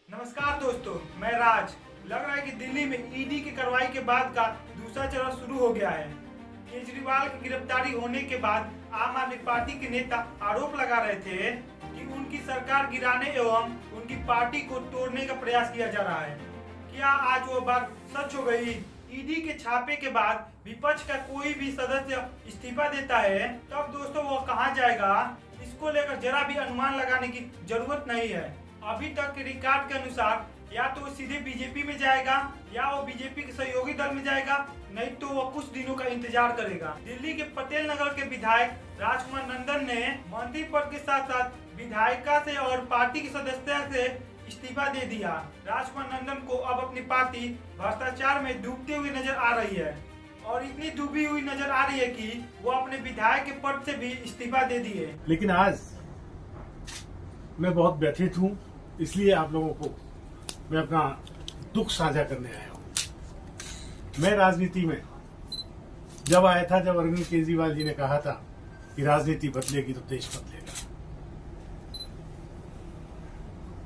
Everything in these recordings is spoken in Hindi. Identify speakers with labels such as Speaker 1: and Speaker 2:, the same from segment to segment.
Speaker 1: नमस्कार दोस्तों, मैं राज। लग रहा है कि दिल्ली में ईडी की कार्रवाई के बाद का दूसरा चरण शुरू हो गया है। केजरीवाल की गिरफ्तारी होने के बाद आम आदमी पार्टी के नेता आरोप लगा रहे थे कि उनकी सरकार गिराने एवं उनकी पार्टी को तोड़ने का प्रयास किया जा रहा है। क्या आज वो बात सच हो गई? ईडी के छापे के बाद विपक्ष का कोई भी सदस्य इस्तीफा देता है तब दोस्तों वो कहां जाएगा, इसको लेकर जरा भी अनुमान लगाने की जरूरत नहीं है। अभी तक के रिकॉर्ड के अनुसार या तो वो सीधे बीजेपी में जाएगा या वो बीजेपी के सहयोगी दल में जाएगा, नहीं तो वो कुछ दिनों का इंतजार करेगा। दिल्ली के पटेल नगर के विधायक राजकुमार नंदन ने मंत्री पद के साथ साथ विधायिका से और पार्टी की सदस्यता से इस्तीफा दे दिया। राजकुमार नंदन को अब अपनी पार्टी भ्रष्टाचार में डूबते हुए नजर आ रही है और इतनी डूबी हुई नजर आ रही है कि वो अपने विधायक के पद से भी इस्तीफा दे दिए।
Speaker 2: लेकिन आज मैं बहुत व्यथित हूँ, इसलिए आप लोगों को मैं अपना दुख साझा करने आया हूँ। मैं राजनीति में जब आया था, जब अरविंद केजरीवाल जी ने कहा था कि राजनीति बदलेगी तो देश बदलेगा,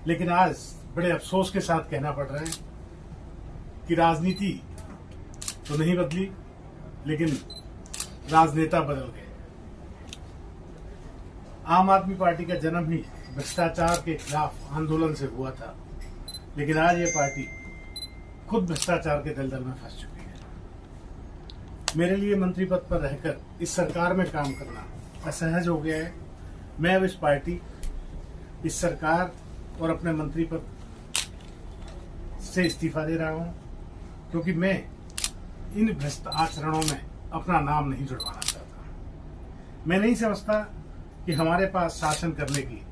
Speaker 2: लेकिन आज बड़े अफसोस के साथ कहना पड़ रहा है कि राजनीति तो नहीं बदली, लेकिन राजनेता बदल गए। आम आदमी पार्टी का जन्म ही भ्रष्टाचार के खिलाफ आंदोलन से हुआ था, लेकिन आज ये पार्टी खुद भ्रष्टाचार के दलदल में फंस चुकी है। मेरे लिए मंत्री पद पर रहकर इस सरकार में काम करना असहज हो गया है। मैं अब इस पार्टी, इस सरकार और अपने मंत्री पद से इस्तीफा दे रहा हूं, क्योंकि मैं इन भ्रष्ट आचरणों में अपना नाम नहीं जुड़वाना चाहता। मैं नहीं समझता कि हमारे पास शासन करने की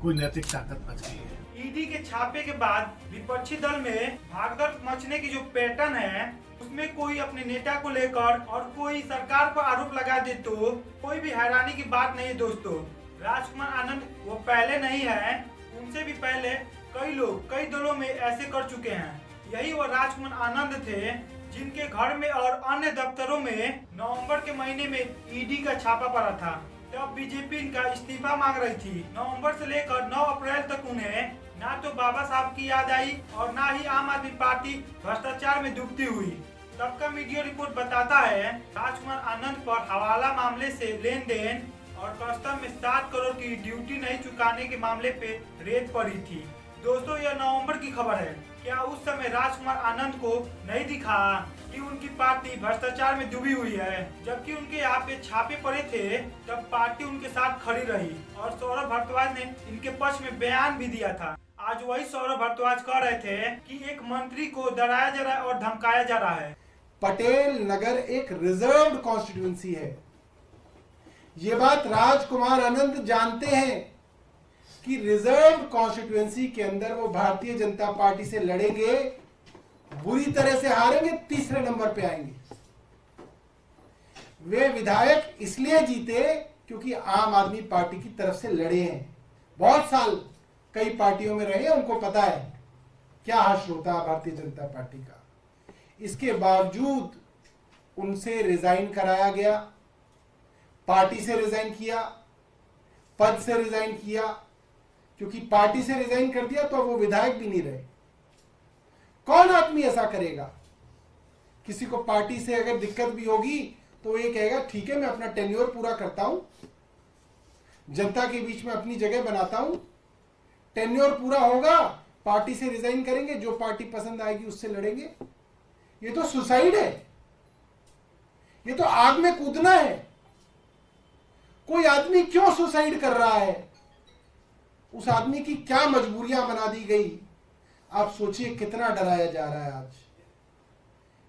Speaker 2: कोई नैतिक ताकत बच गई है।
Speaker 1: ईडी के छापे के बाद विपक्षी दल में भागदौड़ मचने की जो पैटर्न है, उसमें कोई अपने नेता को लेकर और कोई सरकार पर आरोप लगा दे तो कोई भी हैरानी की बात नहीं है दोस्तों। राजकुमार आनंद वो पहले नहीं है, उनसे भी पहले कई लोग कई दलों में ऐसे कर चुके हैं। यही वो राजकुमार आनंद थे जिनके घर में और अन्य दफ्तरों में नवंबर के महीने में ईडी का छापा पड़ा था। तब बीजेपी इनका इस्तीफा मांग रही थी। नवंबर से लेकर 9 अप्रैल तक उन्हें ना तो बाबा साहब की याद आई और ना ही आम आदमी पार्टी भ्रष्टाचार में डूबती हुई। तब का मीडिया रिपोर्ट बताता है राजकुमार आनंद पर हवाला मामले से लेन देन और कस्टम में 7 करोड़ की ड्यूटी नहीं चुकाने के मामले पे रेड पड़ी थी। दोस्तों, यह नवंबर की खबर है। क्या उस समय राजकुमार आनंद को नहीं दिखा कि उनकी पार्टी भ्रष्टाचार में डूबी हुई है? जबकि उनके यहाँ पे छापे पड़े थे तब पार्टी उनके साथ खड़ी रही और सौरभ भारद्वाज ने इनके पक्ष में बयान भी दिया था। आज वही सौरभ भारद्वाज कह रहे थे कि एक मंत्री को डराया जा रहा है और धमकाया जा रहा है।
Speaker 3: पटेल नगर एक रिजर्व्ड कॉन्स्टिट्यूएंसी है। ये बात राजकुमार आनंद जानते हैं कि रिजर्व कॉन्स्टिट्यूएंसी के अंदर वो भारतीय जनता पार्टी से लड़ेंगे, बुरी तरह से हारेंगे, तीसरे नंबर पे आएंगे। वे विधायक इसलिए जीते क्योंकि आम आदमी पार्टी की तरफ से लड़े हैं। बहुत साल कई पार्टियों में रहे, उनको पता है क्या हश्र होता है भारतीय जनता पार्टी का। इसके बावजूद उनसे रिजाइन कराया गया, पार्टी से रिजाइन किया, पद से रिजाइन किया, क्योंकि पार्टी से रिजाइन कर दिया तो वो विधायक भी नहीं रहे। कौन आदमी ऐसा करेगा? किसी को पार्टी से अगर दिक्कत भी होगी तो ये कहेगा ठीक है, मैं अपना टेन्योर पूरा करता हूं, जनता के बीच में अपनी जगह बनाता हूं, टेन्योर पूरा होगा, पार्टी से रिजाइन करेंगे, जो पार्टी पसंद आएगी उससे लड़ेंगे। ये तो सुसाइड है, ये तो आग में कूदना है। कोई आदमी क्यों सुसाइड कर रहा है? उस आदमी की क्या मजबूरियां बना दी गई? आप सोचिए कितना डराया जा रहा है। आज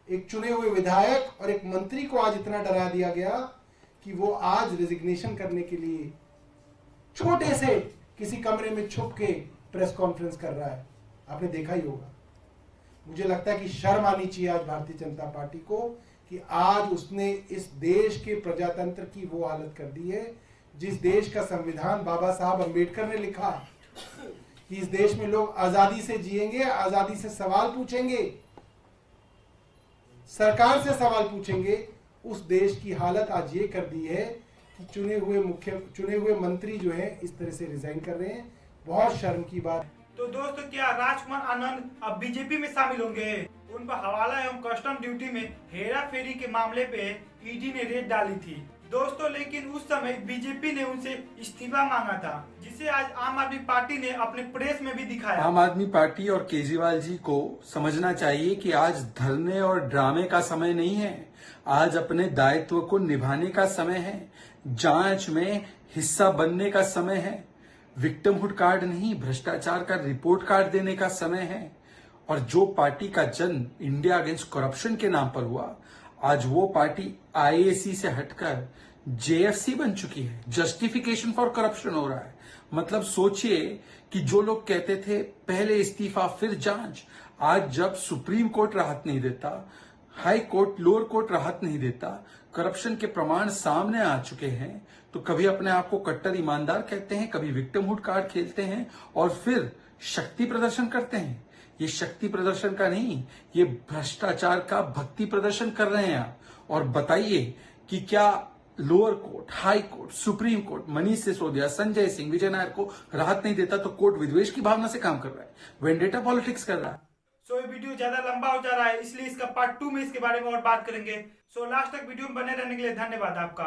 Speaker 3: एक चुने हुए विधायक और एक मंत्री को आज इतना डरा दिया गया कि वो आज रेजिग्नेशन करने के लिए छोटे से किसी कमरे में छुप के प्रेस कॉन्फ्रेंस कर रहा है। आपने देखा ही होगा। मुझे लगता है कि शर्म आनी चाहिए आज भारतीय जनता पार्टी को कि आज उसने इस देश के प्रजातंत्र की वो हालत कर दी है जिस देश का संविधान बाबा साहब अंबेडकर ने लिखा कि इस देश में लोग आजादी से जिएंगे, आजादी से सवाल पूछेंगे, सरकार से सवाल पूछेंगे। उस देश की हालत आज ये कर दी है कि चुने हुए मंत्री जो है इस तरह से रिजाइन कर रहे हैं। बहुत शर्म की बात।
Speaker 1: तो दोस्तों क्या राजकुमार आनंद अब बीजेपी में शामिल होंगे? उन पर हवाला एवं कस्टम ड्यूटी में हेरा फेरी के मामले पे ईडी ने रेड डाली थी दोस्तों, लेकिन उस समय बीजेपी ने उनसे इस्तीफा मांगा था, जिसे आज आम आदमी पार्टी ने अपने प्रेस में भी दिखाया।
Speaker 4: आम आदमी पार्टी और केजरीवाल जी को समझना चाहिए कि आज धरने और ड्रामे का समय नहीं है, आज अपने दायित्व को निभाने का समय है, जांच में हिस्सा बनने का समय है, विक्टिमहुड कार्ड नहीं भ्रष्टाचार का रिपोर्ट कार्ड देने का समय है। और जो पार्टी का जन्म इंडिया अगेंस्ट करप्शन के नाम पर हुआ, आज वो पार्टी आईएसी से हटकर जेएफसी बन चुकी है। जस्टिफिकेशन फॉर करप्शन हो रहा है। मतलब सोचिए कि जो लोग कहते थे पहले इस्तीफा फिर जांच, आज जब सुप्रीम कोर्ट राहत नहीं देता, हाई कोर्ट लोअर कोर्ट राहत नहीं देता, करप्शन के प्रमाण सामने आ चुके हैं, तो कभी अपने आप को कट्टर ईमानदार कहते हैं, कभी विक्टिमहुड कार्ड खेलते हैं और फिर शक्ति प्रदर्शन करते हैं। ये शक्ति प्रदर्शन का नहीं, ये भ्रष्टाचार का भक्ति प्रदर्शन कर रहे हैं आप। और बताइए कि क्या lower court, high court, supreme court Manish Sisodia, Sanjay Singh, Vijay Nair को राहत नहीं देता तो कोर्ट विद्वेष की भावना से काम कर रहा है, वेंडेटा पॉलिटिक्स कर रहा है।
Speaker 1: सो ये वीडियो ज्यादा लंबा हो जा रहा है, इसलिए इसका पार्ट 2 में इसके बारे में और बात करेंगे। सो लास्ट तक वीडियो में बने रहने के लिए धन्यवाद आपका।